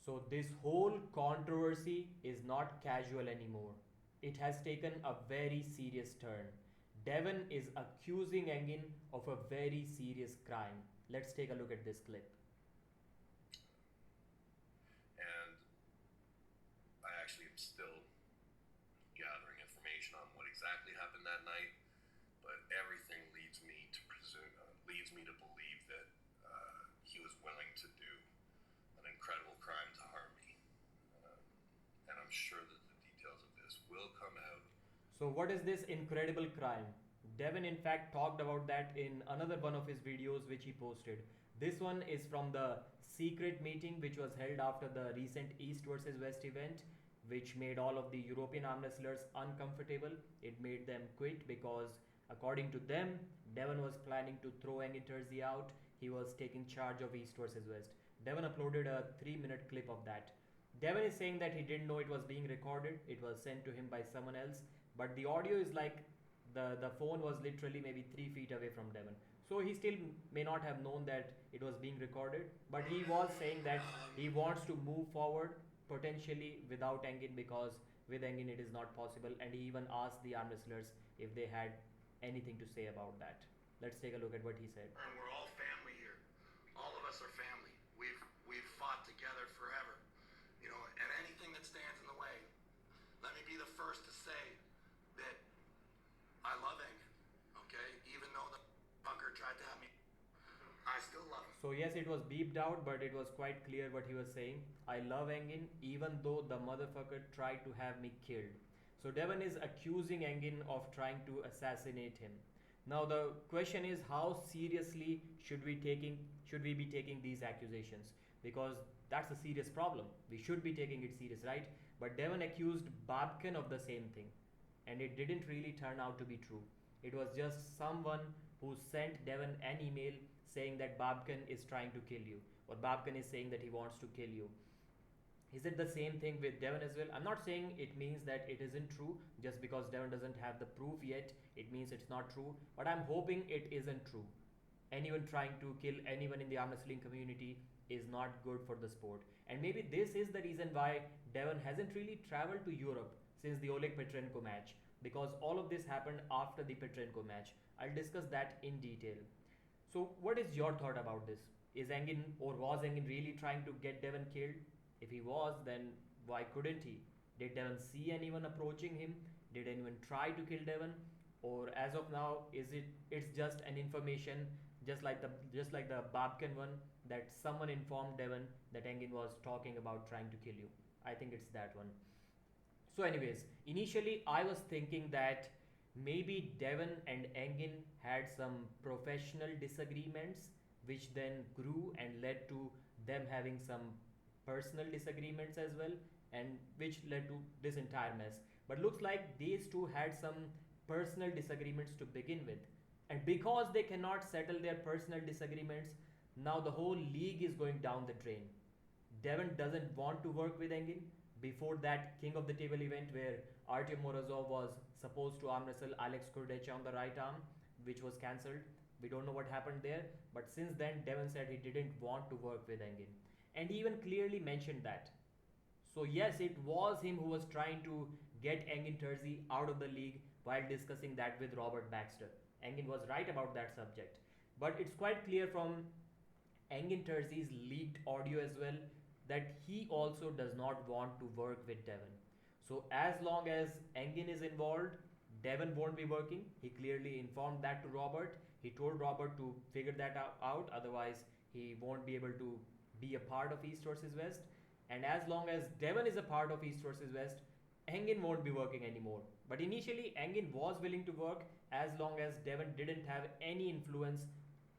So, this whole controversy is not casual anymore. It has taken a very serious turn. Devon is accusing Engin of a very serious crime. Let's take a look at this clip. And I actually am still gathering information on what exactly happened that night, but everything leads me to believe that he was willing to do an incredible crime to harm me. And I'm sure that the details of this will come out. So, what is this incredible crime? Devon, in fact, talked about that in another one of his videos which he posted. This one is from the secret meeting which was held after the recent East versus West event, which made all of the European arm wrestlers uncomfortable. It made them quit because, according to them, Devon was planning to throw Engin Terzi out. He was taking charge of East versus West. Devon uploaded a 3-minute clip of that. Devon is saying that he didn't know it was being recorded. It was sent to him by someone else. But the audio is like the phone was literally maybe 3 feet away from Devon. So he still may not have known that it was being recorded. But he was saying that he wants to move forward potentially without Engin, because with Engin it is not possible. And he even asked the arm wrestlers if they had anything to say about that. Let's take a look at what he said. And we're all family here. All of us are family. We've fought together forever. You know, and anything that stands in the way, let me be the first to say that I love Engin, okay? Even though the fucker tried to have me, I still love him. So yes, it was beeped out, but it was quite clear what he was saying. I love Engin, even though the motherfucker tried to have me killed. So Devon is accusing Engin of trying to assassinate him. Now the question is, how seriously should we be taking these accusations? Because that's a serious problem. We should be taking it serious, right? But Devon accused Babkan of the same thing, and it didn't really turn out to be true. It was just someone who sent Devon an email saying that Babkan is trying to kill you, or Babkan is saying that he wants to kill you. Is it the same thing with Devon as well? I'm not saying it means that it isn't true. Just because Devon doesn't have the proof yet, it means it's not true. But I'm hoping it isn't true. Anyone trying to kill anyone in the arm wrestling community is not good for the sport. And maybe this is the reason why Devon hasn't really traveled to Europe since the Oleg Petrenko match, because all of this happened after the Petrenko match. I'll discuss that in detail. So, what is your thought about this? Is Engin, or was Engin, really trying to get Devon killed? If he was, then why couldn't he? Did Devon see anyone approaching him? Did anyone try to kill Devon? Or as of now, it's just an information, just like the Babkan one, that someone informed Devon that Engin was talking about trying to kill you. I think it's that one. So anyways, initially I was thinking that maybe Devon and Engin had some professional disagreements, which then grew and led to them having some personal disagreements as well, and which led to this entire mess. But looks like these two had some personal disagreements to begin with, and because they cannot settle their personal disagreements, now the whole league is going down the drain. Devon doesn't want to work with Engin. Before that King of the Table event where Artyom Morozov was supposed to arm wrestle Alex Kurdecha on the right arm, which was cancelled. We don't know what happened there, but since then Devon said he didn't want to work with Engin, and he even clearly mentioned that. So yes, it was him who was trying to get Engin Terzi out of the league while discussing that with Robert Baxter. Engin was right about that subject. But it's quite clear from Engin Terzi's leaked audio as well that he also does not want to work with Devon. So as long as Engin is involved, Devon won't be working. He clearly informed that to Robert. He told Robert to figure that out, otherwise he won't be able to be a part of East versus West. And as long as Devon is a part of East versus West, Engin won't be working anymore. But initially Engin was willing to work as long as Devon didn't have any influence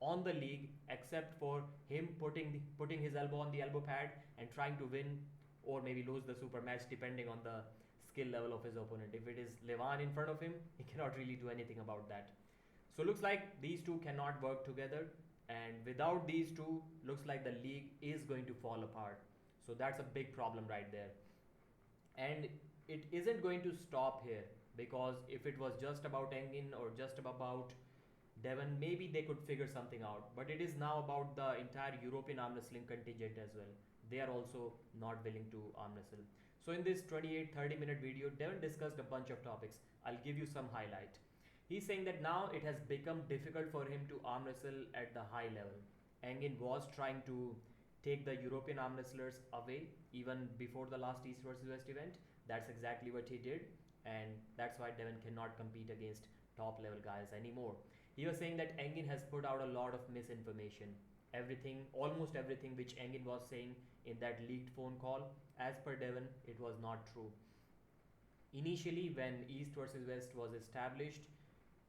on the league except for him putting his elbow on the elbow pad and trying to win or maybe lose the super match depending on the skill level of his opponent. If it is Levan in front of him, he cannot really do anything about that. So looks like these two cannot work together, and without these two, looks like the league is going to fall apart. So that's a big problem right there. And it isn't going to stop here, because if it was just about Engin or just about Devon, maybe they could figure something out. But it is now about the entire European arm wrestling contingent as well. they are also not willing to arm wrestle. So in this 28-30 minute video, Devon discussed a bunch of topics. I'll give you some highlight. He's saying that now it has become difficult for him to arm wrestle at the high level. Engin was trying to take the European arm wrestlers away even before the last East versus West event. That's exactly what he did, and that's why Devon cannot compete against top level guys anymore. He was saying that Engin has put out a lot of misinformation. Everything, almost everything which Engin was saying in that leaked phone call, as per Devon, it was not true. Initially, when East versus West was established,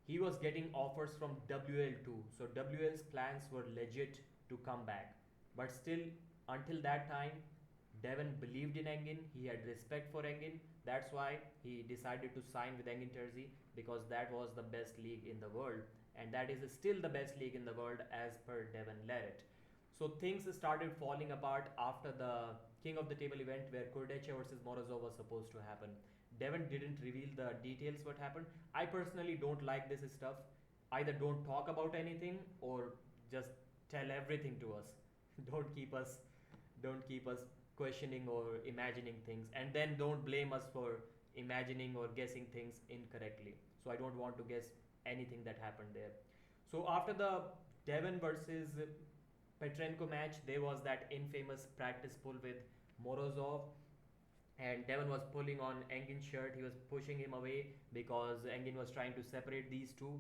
he was getting offers from WL2. So WL's plans were legit to come back. But still, until that time, Devon believed in Engin. He had respect for Engin. That's why he decided to sign with Engin Terzi, because that was the best league in the world. And that is still the best league in the world as per Devon Larratt. So things started falling apart after the King of the Table event where Kurdeche versus Morozov was supposed to happen. Devon didn't reveal the details what happened. I personally don't like this stuff. Either don't talk about anything or just tell everything to us. don't keep us questioning or imagining things, and then don't blame us for imagining or guessing things incorrectly. So I don't want to guess anything that happened there. So after the Devon versus Petrenko match, there was that infamous practice pull with Morozov, and Devon was pulling on Engin's shirt. He was pushing him away because Engin was trying to separate these two.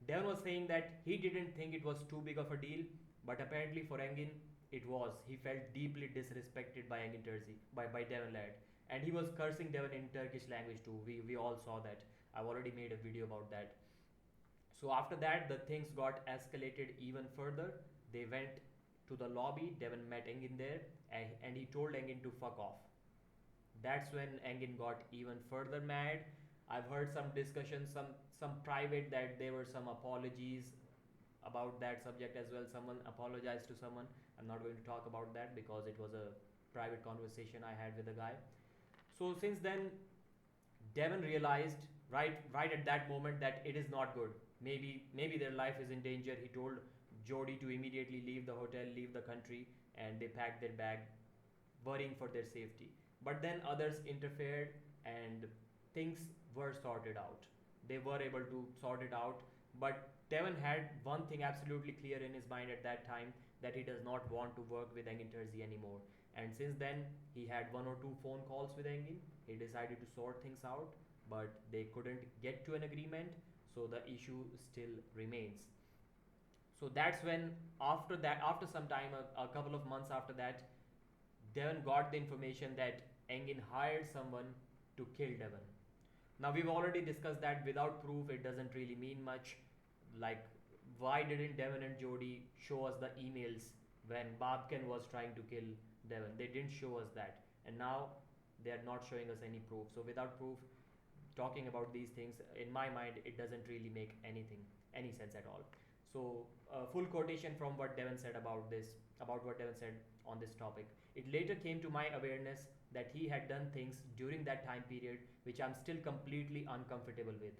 Devon was saying that he didn't think it was too big of a deal, but apparently for Engin, it was. He felt deeply disrespected by Engin Terzi, by Devon Larratt. And he was cursing Devon in Turkish language too. We all saw that. I've already made a video about that. So after that, the things got escalated even further. They went to the lobby. Devon met Engin there, and he told Engin to fuck off. That's when Engin got even further mad. I've heard some discussions, some private, that there were some apologies about that subject as well. Someone apologized to someone. I'm not going to talk about that because it was a private conversation I had with a guy. So since then, Devon realized right at that moment that it is not good. Maybe their life is in danger. He told Jody to immediately leave the hotel, leave the country, and they packed their bag, worrying for their safety. But then others interfered and things were sorted out. They were able to sort it out. But Devon had one thing absolutely clear in his mind at that time, that he does not want to work with Engin Terzi anymore. And since then, he had one or two phone calls with Engin. He decided to sort things out, but they couldn't get to an agreement, so the issue still remains. So that's when, after some time, a couple of months after that, Devon got the information that Engin hired someone to kill Devon. Now we've already discussed that without proof it doesn't really mean much. Like, why didn't Devon and Jody show us the emails when Babken was trying to kill Devon? They didn't show us that, and now they are not showing us any proof. So without proof, talking about these things, in my mind, it doesn't really make any sense at all. So full quotation from what Devon said about what Devon said on this topic. It later came to my awareness that he had done things during that time period which I'm still completely uncomfortable with.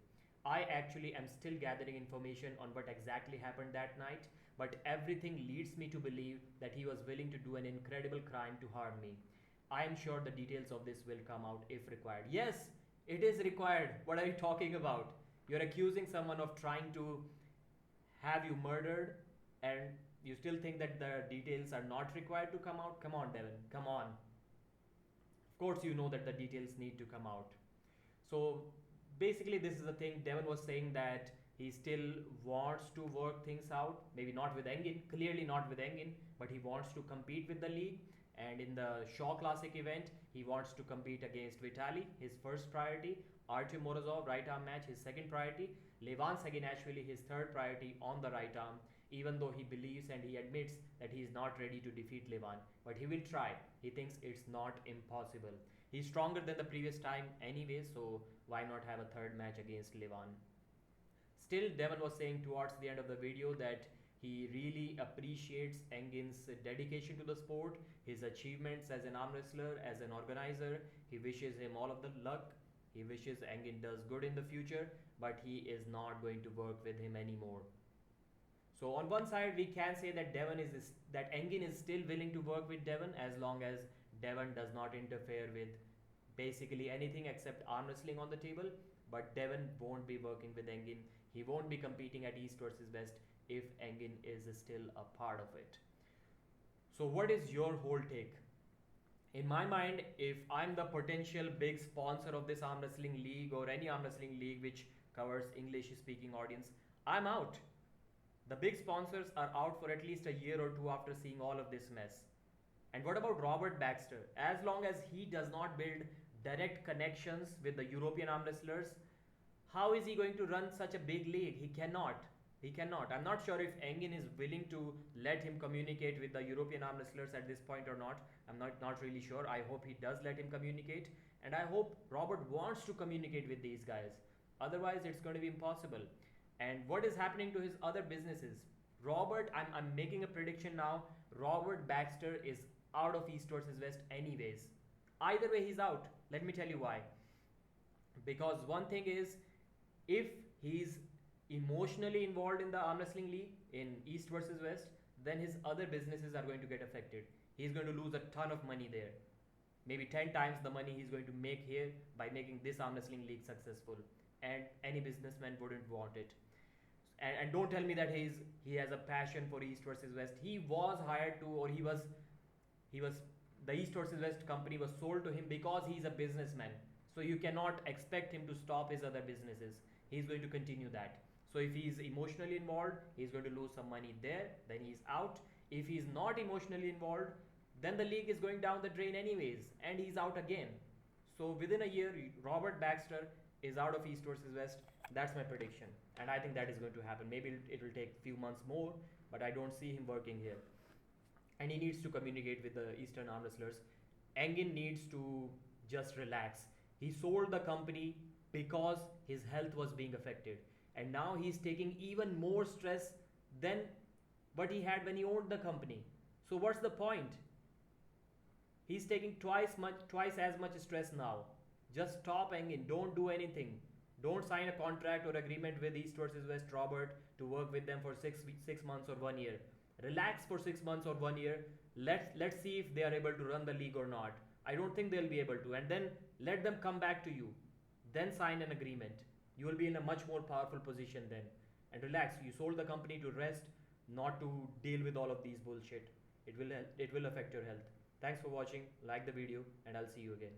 I actually am still gathering information on what exactly happened that night, but everything leads me to believe that he was willing to do an incredible crime to harm me. I am sure the details of this will come out if required. Yes, it is required. What are you talking about? You're accusing someone of trying to have you murdered, and you still think that the details are not required to come out? Come on, Devon. Come on. Of course, you know that the details need to come out. So basically, this is the thing. Devon was saying that he still wants to work things out. Maybe not with Engin, clearly not with Engin, but he wants to compete with the league. And in the Shaw Classic event, he wants to compete against Vitali, his first priority. Artyom Morozov, right arm match, his second priority. Levan Saginashvili, his third priority on the right arm, even though he believes and he admits that he is not ready to defeat Levan. But he will try. He thinks it's not impossible. He's stronger than the previous time anyway, so why not have a third match against Levan? Still, Devon was saying towards the end of the video that he really appreciates Engin's dedication to the sport, his achievements as an arm wrestler, as an organizer. He wishes him all of the luck. He wishes Engin does good in the future, but he is not going to work with him anymore. So on one side, we can say that that Engin is still willing to work with Devon as long as Devon does not interfere with basically anything except arm wrestling on the table. But Devon won't be working with Engin. He won't be competing at East versus West if Engin is still a part of it. So what is your whole take? In my mind, if I'm the potential big sponsor of this arm wrestling league or any arm wrestling league which covers English speaking audience, I'm out. The big sponsors are out for at least a year or two after seeing all of this mess. And what about Robert Baxter? As long as he does not build direct connections with the European arm wrestlers, how is he going to run such a big league? He cannot. He cannot. I'm not sure if Engin is willing to let him communicate with the European arm wrestlers at this point or not. I'm not really sure. I hope he does let him communicate. And I hope Robert wants to communicate with these guys. Otherwise, it's going to be impossible. And what is happening to his other businesses? Robert, I'm making a prediction now. Robert Baxter is out of East versus West anyways. Either way, he's out. Let me tell you why. Because one thing is, if he's emotionally involved in the arm wrestling league in East versus West, then his other businesses are going to get affected. He's going to lose a ton of money there. Maybe 10 times the money he's going to make here by making this arm wrestling league successful. And any businessman wouldn't want it. And don't tell me that he has a passion for East versus West. He was hired to, or he was the East versus West company was sold to him because he's a businessman. So you cannot expect him to stop his other businesses. He's going to continue that. So if he's emotionally involved, he's going to lose some money there, then he's out. If he's not emotionally involved, then the league is going down the drain anyways, and he's out again. So within a year, Robert Baxter is out of East versus West. That's my prediction. And I think that is going to happen. Maybe it will take a few months more, but I don't see him working here. And he needs to communicate with the Eastern arm wrestlers. Engin needs to just relax. He sold the company because his health was being affected. And now he's taking even more stress than what he had when he owned the company. So what's the point? He's taking twice as much stress now. Just stop Engin. Don't do anything. Don't sign a contract or agreement with East versus West Robert to work with them for 6 months or 1 year. Relax for 6 months or 1 year. Let's see if they are able to run the league or not. I don't think they'll be able to. And then let them come back to you. Then sign an agreement. You will be in a much more powerful position then. And relax. You sold the company to rest, not to deal with all of these bullshit. It will affect your health. Thanks for watching. Like the video, and I'll see you again.